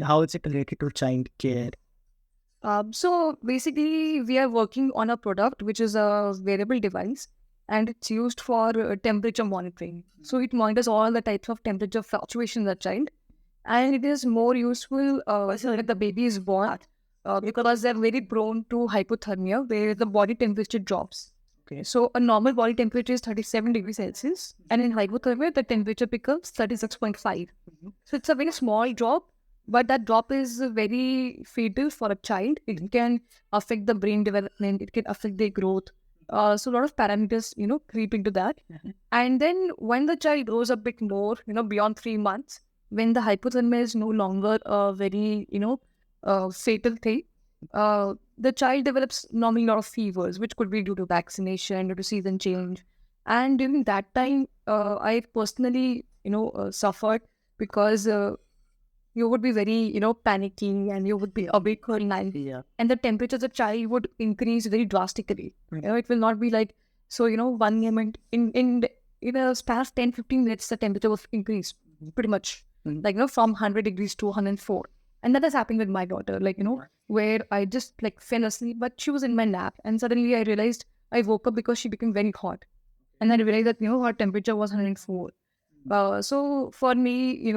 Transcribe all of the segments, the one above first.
How is it related to child care? So basically, we are working on a product which is a wearable device, and it's used for temperature monitoring. So it monitors all the types of temperature fluctuations in the child, and it is more useful so that the baby is born because they're very prone to hypothermia, where the body temperature drops. Okay, so a normal body temperature is 37 degrees Celsius, and in hypothermia, the temperature becomes 36.5. So it's a very small drop, but that drop is very fatal for a child. It can affect the brain development, it can affect their growth. So a lot of parameters, creep into that. And then when the child grows a bit more, beyond 3 months, when the hypothermia is no longer a very, fatal thing, the child develops normally a lot of fevers, which could be due to vaccination, due to season change. And during that time, I personally, suffered because you would be very, panicking, and you would be awake all night. Yeah. And the temperature of the child would increase very drastically. It will not be like, so, 1 moment in a span of 10-15 minutes, the temperature will increase pretty much, like, from 100 degrees to 104. And that has happened with my daughter, like, where I just like fell asleep, but she was in my lap. And suddenly I realized I woke up because she became very hot. And then I realized that, her temperature was 104. So for me,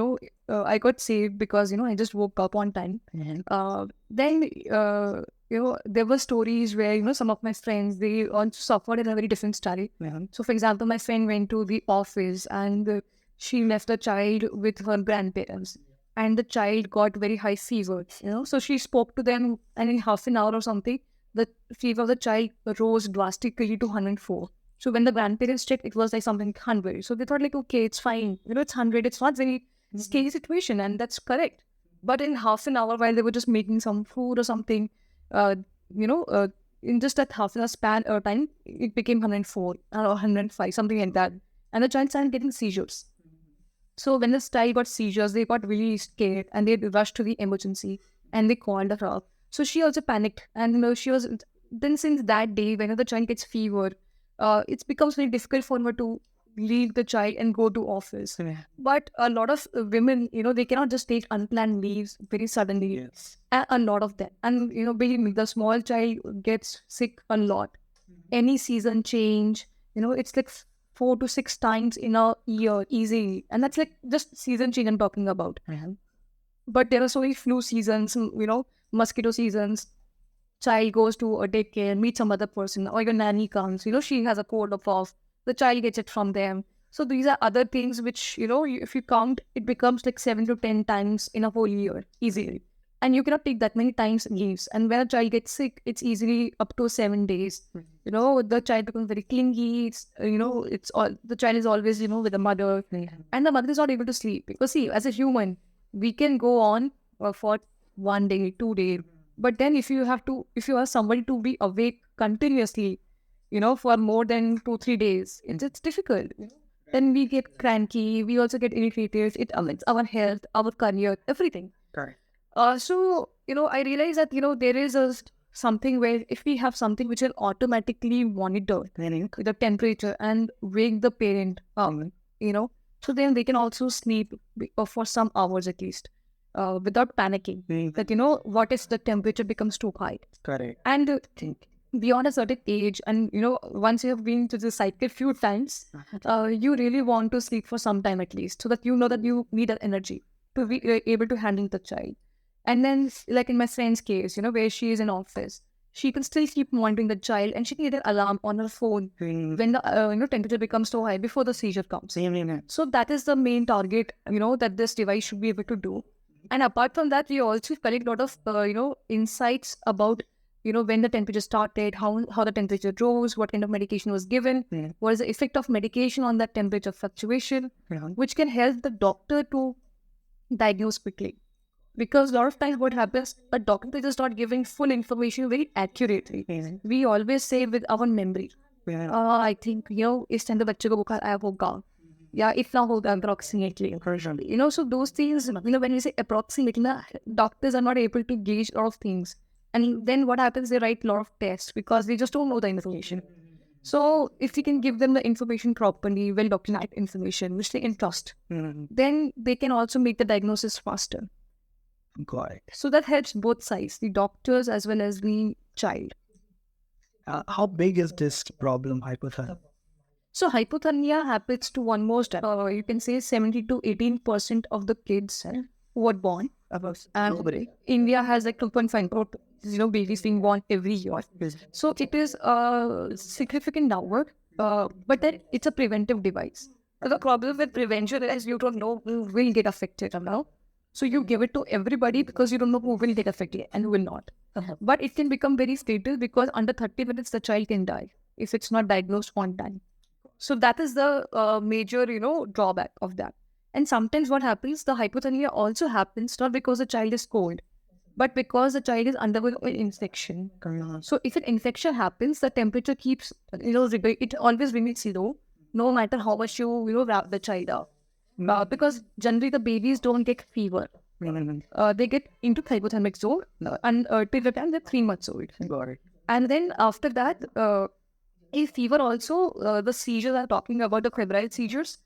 I got saved because, I just woke up on time. Then, there were stories where, some of my friends, they also suffered in a very different style. So for example, my friend went to the office, and she left the child with her grandparents, and the child got very high fever, So she spoke to them, and in half an hour or something, the fever of the child rose drastically to 104. So when the grandparents checked, it was like something 100. So they thought like, okay, it's fine. It's 100. It's not very scary situation. And that's correct. But in half an hour, while they were just making some food or something, uh, you know, uh, in just that half an hour span or time, it became 104 or 105, something like that. And the child started getting seizures. So when the child got seizures, they got really scared, and they rushed to the emergency, and they called her up. So she also panicked, and she was then since that day, whenever the child gets fever, it becomes very difficult for her to leave the child and go to office. Yeah. But a lot of women, they cannot just take unplanned leaves very suddenly. Yes. A lot of them, and believe me, the small child gets sick a lot. Any season change, it's like 4 to 6 times in a year easily, and that's like just season change I'm talking about. But there are so many flu seasons, mosquito seasons. Child goes to a daycare, meets some other person, or your nanny comes, she has a cold or cough, the child gets it from them. So these are other things which, if you count, it becomes like 7 to 10 times in a whole year easily. And you cannot take that many times leaves. And when a child gets sick, it's easily up to 7 days. The child becomes very clingy. It's, it's all the child is always, with the mother, and the mother is not able to sleep. Because see, as a human, we can go on for 1 day, 2 days. But then if you are somebody to be awake continuously, for more than 2-3 days, it's difficult. Then we get cranky. We also get irritated. It affects our health, our career, everything. Correct. So, I realize that, there is something where if we have something which will automatically monitor the temperature and wake the parent up, so then they can also sleep for some hours at least without panicking. That, what if the temperature becomes too high? Correct. And beyond a certain age, and, once you have been to the cycle few times, you really want to sleep for some time at least, so that you know that you need that energy to be able to handle the child. And then, like in my friend's case, where she is in office, she can still keep monitoring the child, and she can get an alarm on her phone when the temperature becomes so high before the seizure comes. So that is the main target, that this device should be able to do. And apart from that, we also collect a lot of insights about when the temperature started, how the temperature rose, what kind of medication was given, what is the effect of medication on that temperature fluctuation, which can help the doctor to diagnose quickly. Because a lot of times what happens, a doctor is not giving full information very accurately. We always say with our memory, I think, इस time पे बच्चे को बुखार आया होगा, या इतना होगा approximately. So those things, when we say approximately, doctors are not able to gauge a lot of things. And then what happens, they write a lot of tests because they just don't know the information. So if we can give them the information properly, well documented information, which they can trust, then they can also make the diagnosis faster. Got it. So that helps both sides, the doctors as well as the child. How big is this problem, hypothermia? So hypothermia happens to almost, you can say 70 to 18% of the kids who are born. And India has like 2.5 crore, babies being born every year. So it is a significant number, but then it's a preventive device. The problem with prevention is you don't know who will get affected now. So you give it to everybody because you don't know who will get affected and who will not. But it can become very fatal because under 30 minutes the child can die if it's not diagnosed on time. So that is the major, drawback of that. And sometimes what happens, the hypothermia also happens not because the child is cold, but because the child is undergoing an infection. So if an infection happens, the temperature keeps, it always remains low, no matter how much you wrap the child up. Because generally the babies don't get fever. They get into hypothermic zone till the time they're 3 months old. Got it. And then after that, if fever also, the seizures are talking about the febrile seizures.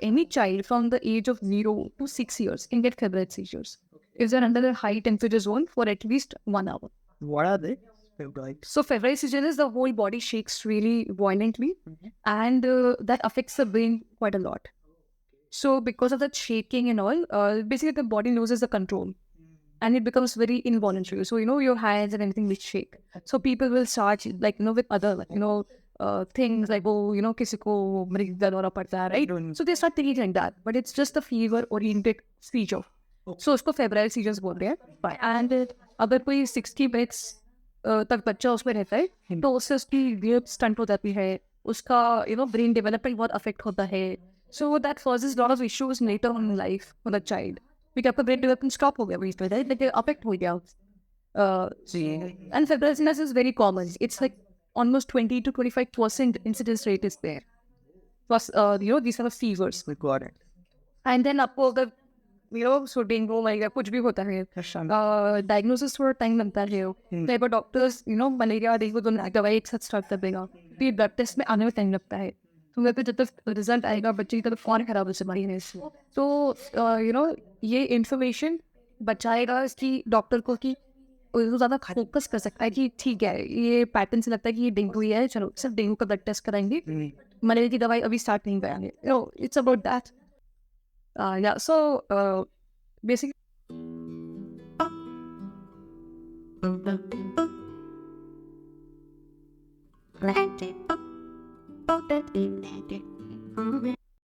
Any child from the age of 0 to 6 years can get febrile seizures if they're under a high temperature zone for at least 1 hour. What are they? So febrile seizure is the whole body shakes really violently, and that affects the brain quite a lot. So because of that shaking and all, basically the body loses the control. And it becomes very involuntary. So, your hands and anything will shake. So people will start with other, things like, kisi ko mrigdal aura padta hai, right? So they start thinking like that. But it's just a fever-oriented seizure. So usko febrile seizures बोलते हैं. And अगर कोई 60 minutes तक बच्चा उसमें रहता है, तो उससे उसकी वेव स्टंट हो जाती है. उसका, brain development बहुत affect होता है. So that causes a lot of issues later on in life for the child. Because आपका brain development stop हो गया बीच में, right? Like affect हो गया. And febrile seizures is very common. It's like almost 20 to 25% incidence rate is there. Plus, these kind of fevers. We got it. And then आपको अगर so dengue malaria कुछ भी होता है, diagnosis थोड़ा time लगता है. कई बार doctors, malaria dengue दोनों दवाई एक साथ start कर देगा. फिर blood test में आने में time लगता है. तो वहाँ पे जब तक रिजल्ट आएगा बच्चे की तरफ कौन खराब हो सकती है. तो ये इन्फॉर्मेशन बचाएगा इसकी डॉक्टर को कि वो ज़्यादा फोकस कर सकता है कि ठीक है ये पैटर्न से लगता है कि ये डेंगू ही है, चलो सिर्फ डेंगू का ब्लड टेस्ट कराएंगे, मलेरिया की दवाई अभी स्टार्ट नहीं कराएंगे. It's about that. So basically